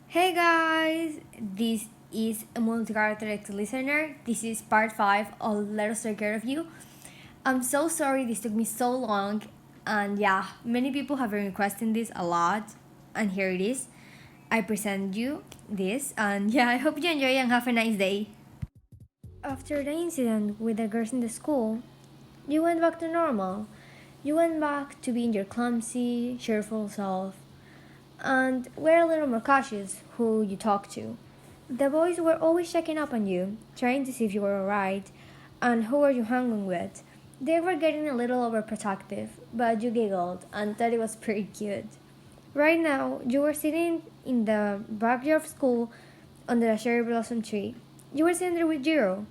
Hey guys, this is a multi-character listener. This is part 5 of Let Us Take Care of You. I'm so sorry this took me so long, and yeah, many people have been requesting this a lot, and here it is. I present you this, and yeah, I hope you enjoy and have a nice day. After the incident with the girls in the school, you went back to normal. You went back to being your clumsy, cheerful self, and were a little more cautious who you talked to. The boys were always checking up on you, trying to see if you were alright, and who were you hanging with. They were getting a little overprotective, but you giggled and thought it was pretty cute. Right now, you were sitting in the backyard of school under a cherry blossom tree. You were sitting there with Jiro.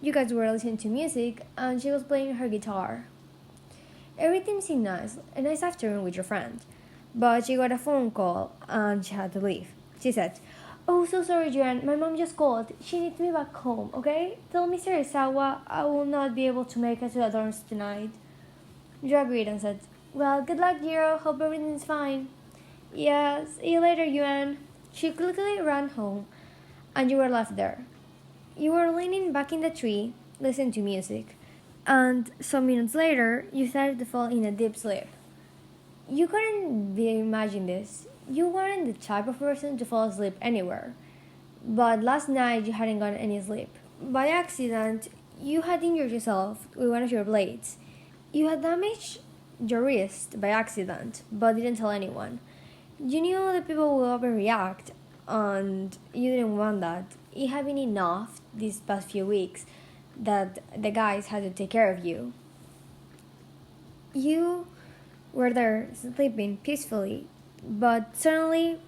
You guys were listening to music, and she was playing her guitar. Everything seemed nice, a nice afternoon with your friend. But she got a phone call and she had to leave. She said, "Oh, so sorry, Joanne. My mom just called. She needs me back home, okay? Tell Mr. Isawa I will not be able to make it to the dorms tonight." You agreed and said, "Well, good luck, Jiro. Hope everything's fine." "Yeah, see you later, Yuan." She quickly ran home and you were left there. You were leaning back in the tree, listening to music. And some minutes later, you started to fall in a deep sleep. You couldn't imagine this. You weren't the type of person to fall asleep anywhere. But last night you hadn't gotten any sleep. By accident, you had injured yourself with one of your blades. You had damaged your wrist by accident, but didn't tell anyone. You knew that people will overreact, and you didn't want that. It had been enough these past few weeks that the guys had to take care of you. You were there sleeping peacefully, but suddenly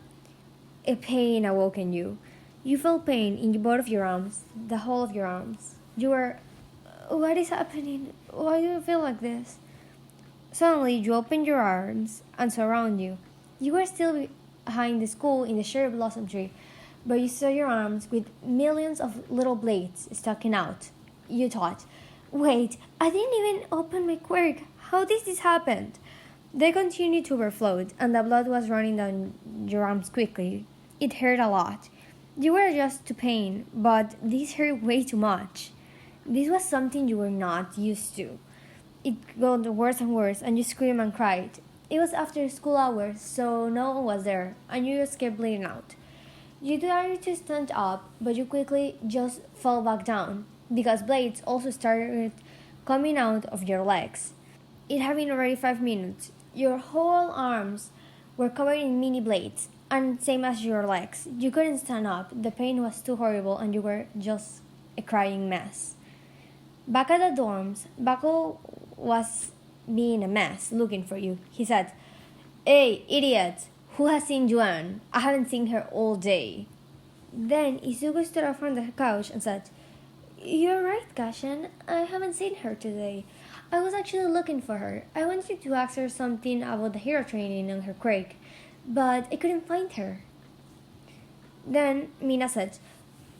a pain awoke in you. You felt pain in both of your arms, the whole of your arms. You were, "What is happening? Why do I feel like this?" Suddenly, you opened your arms and saw around you. You were still behind the school in the cherry blossom tree, but you saw your arms with millions of little blades sticking out. You thought, "Wait, I didn't even open my quirk. How did this happen?" They continued to overflow, and the blood was running down your arms quickly. It hurt a lot. You were adjusted to pain, but this hurt way too much. This was something you were not used to. It got worse and worse, and you screamed and cried. It was after school hours, so no one was there, and you just kept bleeding out. You tried to stand up, but you quickly just fell back down, because blades also started coming out of your legs. It had been already 5 minutes. Your whole arms were covered in mini blades, and same as your legs. You couldn't stand up. The pain was too horrible, and you were just a crying mess. Back at the dorms, Bako was being a mess, looking for you. He said, "Hey, idiot! Who has seen Juan? I haven't seen her all day." Then Izuku stood up from the couch and said, "You're right, Kashan. I haven't seen her today. I was actually looking for her. I wanted to ask her something about the hero training on her crate, but I couldn't find her." Then Mina said,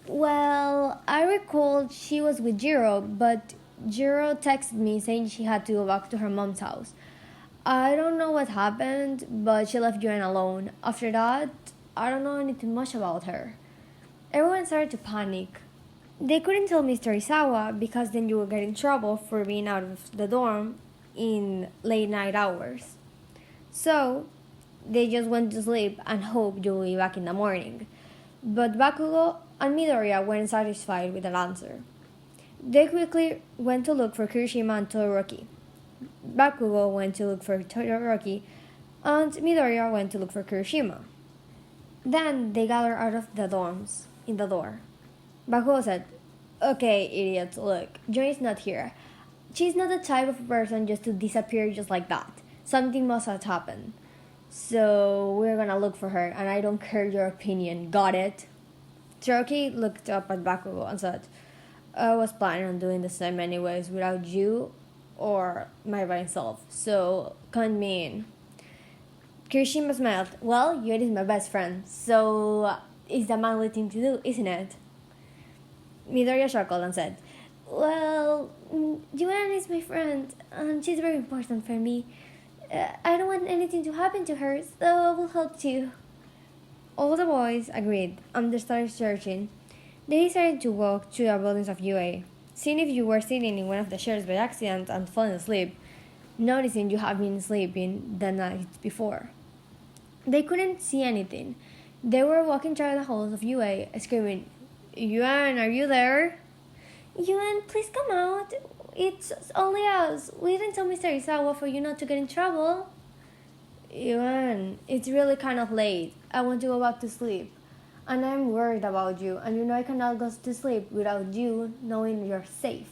"Well, I recalled she was with Jiro, but Jiro texted me saying she had to go back to her mom's house. I don't know what happened, but she left Joanne alone. After that, I don't know anything much about her." Everyone started to panic. They couldn't tell Mr. Isawa because then you would get in trouble for being out of the dorm in late night hours. So, they just went to sleep and hoped you'll be back in the morning. But Bakugo and Midoriya weren't satisfied with the answer. They quickly went to look for Kirishima and Todoroki. Bakugo went to look for Todoroki, and Midoriya went to look for Kirishima. Then they gathered out of the dorms in the door. Bakugo said, "Okay, idiots, look, Joy's not here. She's not the type of person just to disappear just like that. Something must have happened. So we're gonna look for her, and I don't care your opinion. Got it?" Todoroki looked up at Bakugo and said, "I was planning on doing the same anyways without you or my myself, so count me in." Kirishima smiled. "Well, Yuri is my best friend, so it's the manly thing to do, isn't it?" Midoriya chuckled and said, "Well, Joanne is my friend, and she's very important for me. I don't want anything to happen to her, so I will help too." All the boys agreed, and they started searching. They decided to walk to the buildings of UA, seeing if you were sitting in one of the chairs by accident and falling asleep, noticing you had been sleeping the night before. They couldn't see anything. They were walking through the halls of UA, screaming, Yuan, are you there? Yuan, please come out. It's only us. We didn't tell Mr. Isawa for you not to get in trouble. Yuan, it's really kind of late. I want to go back to sleep. And I'm worried about you, and you know I cannot go to sleep without you knowing you're safe.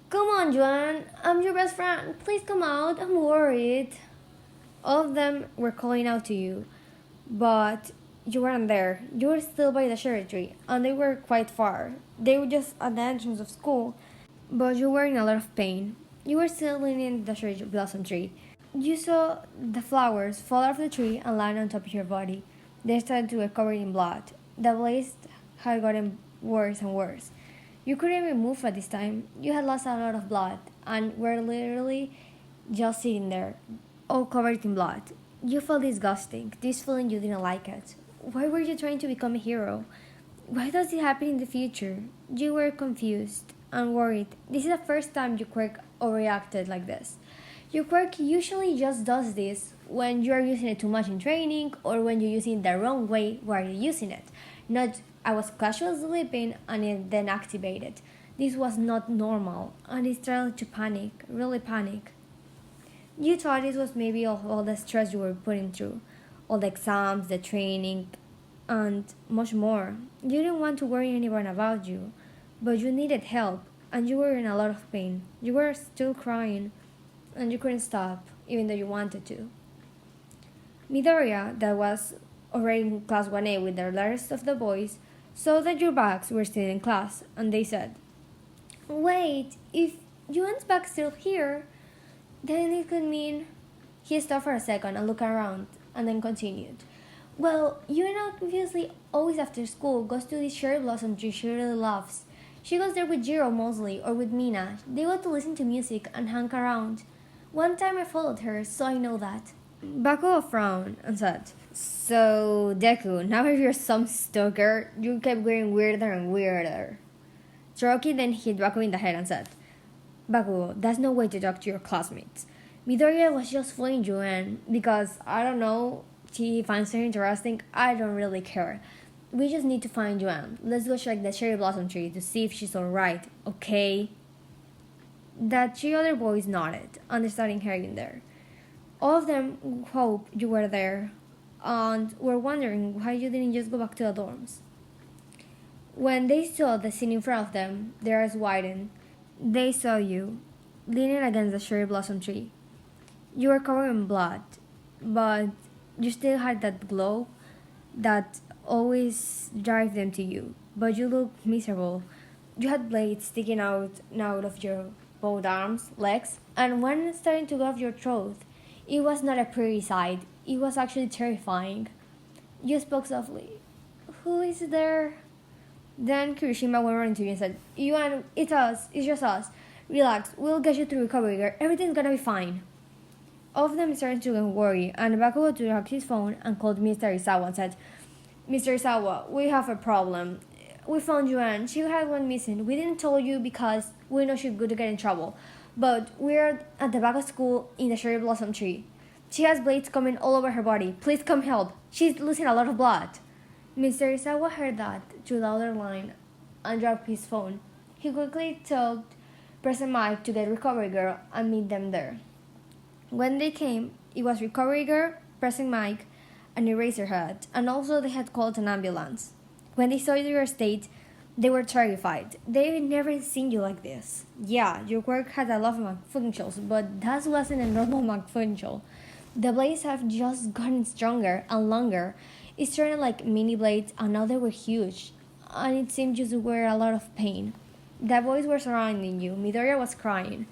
Come on, Yuan. I'm your best friend. Please come out. I'm worried. All of them were calling out to you, but you weren't there. You were still by the cherry tree, and they were quite far. They were just at the entrance of school, but you were in a lot of pain. You were still leaning in the cherry blossom tree. You saw the flowers fall off the tree and land on top of your body. They started to get covered in blood. The blaze had gotten worse and worse. You couldn't even move at this time. You had lost a lot of blood and were literally just sitting there, all covered in blood. You felt disgusting, this feeling you didn't like it. Why were you trying to become a hero? Why does it happen in the future? You were confused and worried. This is the first time your quirk overreacted like this. Your quirk usually just does this when you are using it too much in training or when you're using it the wrong way while you're using it. Not, I was casually sleeping and it then activated. This was not normal and it started to panic, really panic. You thought it was maybe all the stress you were putting through, all the exams, the training, and much more. You didn't want to worry anyone about you, but you needed help and you were in a lot of pain. You were still crying and you couldn't stop, even though you wanted to. Midoriya, that was already in class 1A with the rest of the boys, saw that your bags were still in class, and they said, Wait, if Yuan's bag's still here, then it could mean... He stopped for a second and looked around, and then continued. Well, Yuan obviously always after school goes to this cherry blossom tree she really loves. She goes there with Jiro mostly, or with Mina. They go to listen to music and hang around. One time I followed her, so I know that. Bakugo frowned and said, So, Deku, now if you're some stalker, you kept getting weirder and weirder. Todoroki then hit Bakugo in the head and said, Bakugo, that's no way to talk to your classmates. Midoriya was just fooling Yuan because, I don't know, she finds her interesting. I don't really care. We just need to find Yuan. Let's go check the cherry blossom tree to see if she's alright, okay? The three other boys nodded, and they started heading there. All of them hoped you were there, and were wondering why you didn't just go back to the dorms. When they saw the scene in front of them, their eyes widened. They saw you, leaning against the cherry blossom tree. You were covered in blood, but you still had that glow that always drive them to you. But you looked miserable. You had blades sticking out of your both arms, legs, and one starting to go off your throat. It was not a pretty sight. It was actually terrifying. You spoke softly. Who is there? Then Kirishima went running to you and said, Yuan, it's us. It's just us. Relax. We'll get you through recovery, girl. Everything's gonna be fine. All of them started to get worried, and Bakugo took out his phone and called Mr. Isawa and said, Mr. Isawa, we have a problem. We found Yuan. She had one missing. We didn't tell you because we know she's going to get in trouble. But we're at the back of school in the cherry blossom tree. She has blades coming all over her body. Please come help. She's losing a lot of blood. Mr. Isawa heard that through the other line and dropped his phone. He quickly told President Mike to get Recovery Girl and meet them there. When they came, it was Recovery Girl, President Mike, and Eraserhead, and also they had called an ambulance. When they saw your state, they were terrified. They had never seen you like this. Yeah, your quirk had a lot of malfunctions, but that wasn't a normal malfunction. The blades have just gotten stronger and longer. It started like mini blades, and now they were huge, and it seemed you were in a lot of pain. The boys were surrounding you. Midoriya was crying.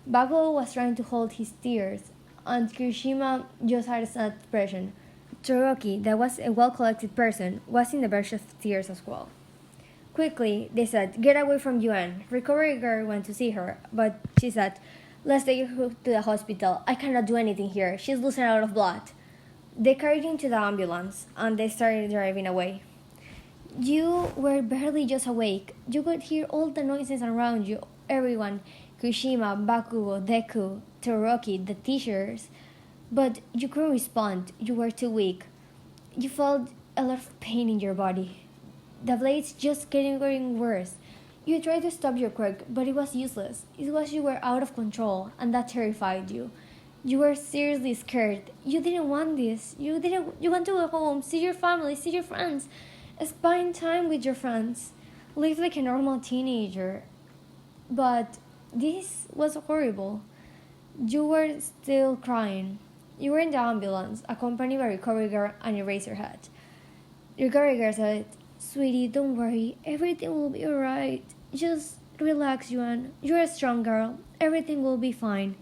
Bakugo was trying to hold his tears, and Kirishima just had a sad expression. Todoroki, that was a well-collected person, was in the verge of tears as well. Quickly, they said, Get away from Yuan. Recovery Girl went to see her, but she said, Let's take her to the hospital. I cannot do anything here. She's losing a lot of blood. They carried you into the ambulance and they started driving away. You were barely just awake. You could hear all the noises around you, everyone, Kushima, Bakugo, Deku, Todoroki, the teachers. But you couldn't respond. You were too weak. You felt a lot of pain in your body. The blades just getting worse. You tried to stop your quirk, but it was useless. It was you were out of control, and that terrified you. You were seriously scared. You didn't want this. You want to go home, see your family, see your friends, spend time with your friends, live like a normal teenager. But this was horrible. You were still crying. You were in the ambulance, accompanied by Recovery Girl and Eraserhead. Recovery Girl said, "Sweetie, don't worry. Everything will be alright. Just relax, Yuan. You're a strong girl. Everything will be fine."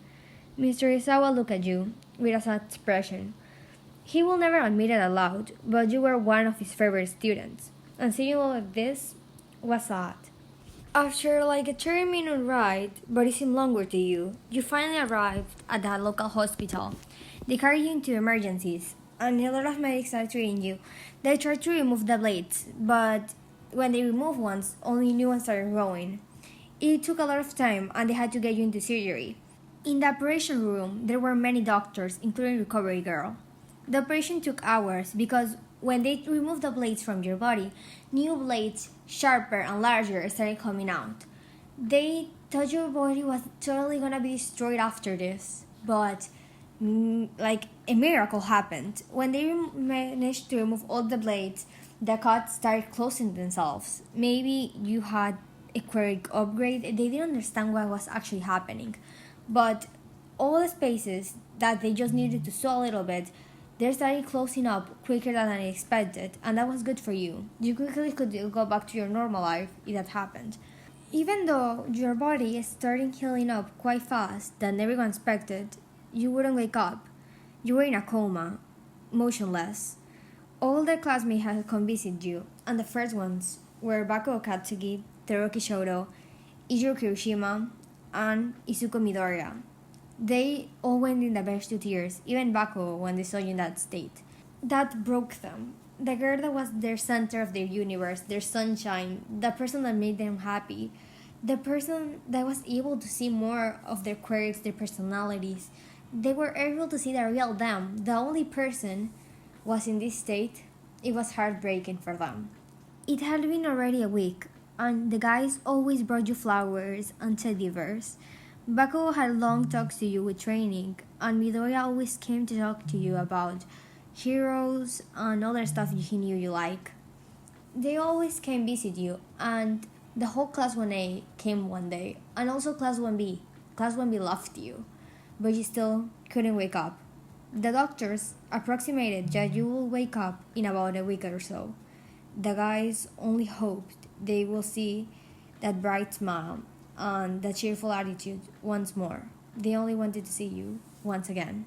Mr. Isawa looked at you with a sad expression. He will never admit it aloud, but you were one of his favorite students, and seeing you like this was sad. After like a 30-minute ride, but it seemed longer to you, you finally arrived at the local hospital. They carried you into emergencies, and a lot of medics are treating you. They tried to remove the blades, but when they removed ones, only new ones started growing. It took a lot of time, and they had to get you into surgery. In the operation room, there were many doctors, including Recovery Girl. The operation took hours because when they removed the blades from your body, new blades, sharper and larger, started coming out. They thought your body was totally gonna be destroyed after this, but like a miracle happened. When they managed to remove all the blades, the cuts started closing themselves. Maybe you had a quirk upgrade. They didn't understand what was actually happening. But all the spaces that they just needed to sew a little bit, they started closing up quicker than I expected, and that was good for you. You quickly could go back to your normal life if that happened. Even though your body is starting healing up quite fast than everyone expected, you wouldn't wake up. You were in a coma, motionless. All the classmates had come visit you, and the first ones were Bakugo Katsuki, Teruki Shoto, Ichiro Kirishima, and Izuku Midoriya. They all went in the bed to tears, even Bakugo when they saw you in that state. That broke them. The girl that was their center of their universe, their sunshine, the person that made them happy, the person that was able to see more of their quirks, their personalities. They were able to see the real them. The only person was in this state. It was heartbreaking for them. It had been already a week, and the guys always brought you flowers and teddy bears. Bakugo had long talks to you with training, and Midoriya always came to talk to you about heroes and other stuff he knew you like. They always came visit you, and the whole Class 1A came one day, and also Class 1B. Class 1B loved you, but you still couldn't wake up. The doctors approximated that you will wake up in about a week or so. The guys only hoped they will see that bright smile and that cheerful attitude once more. They only wanted to see you once again.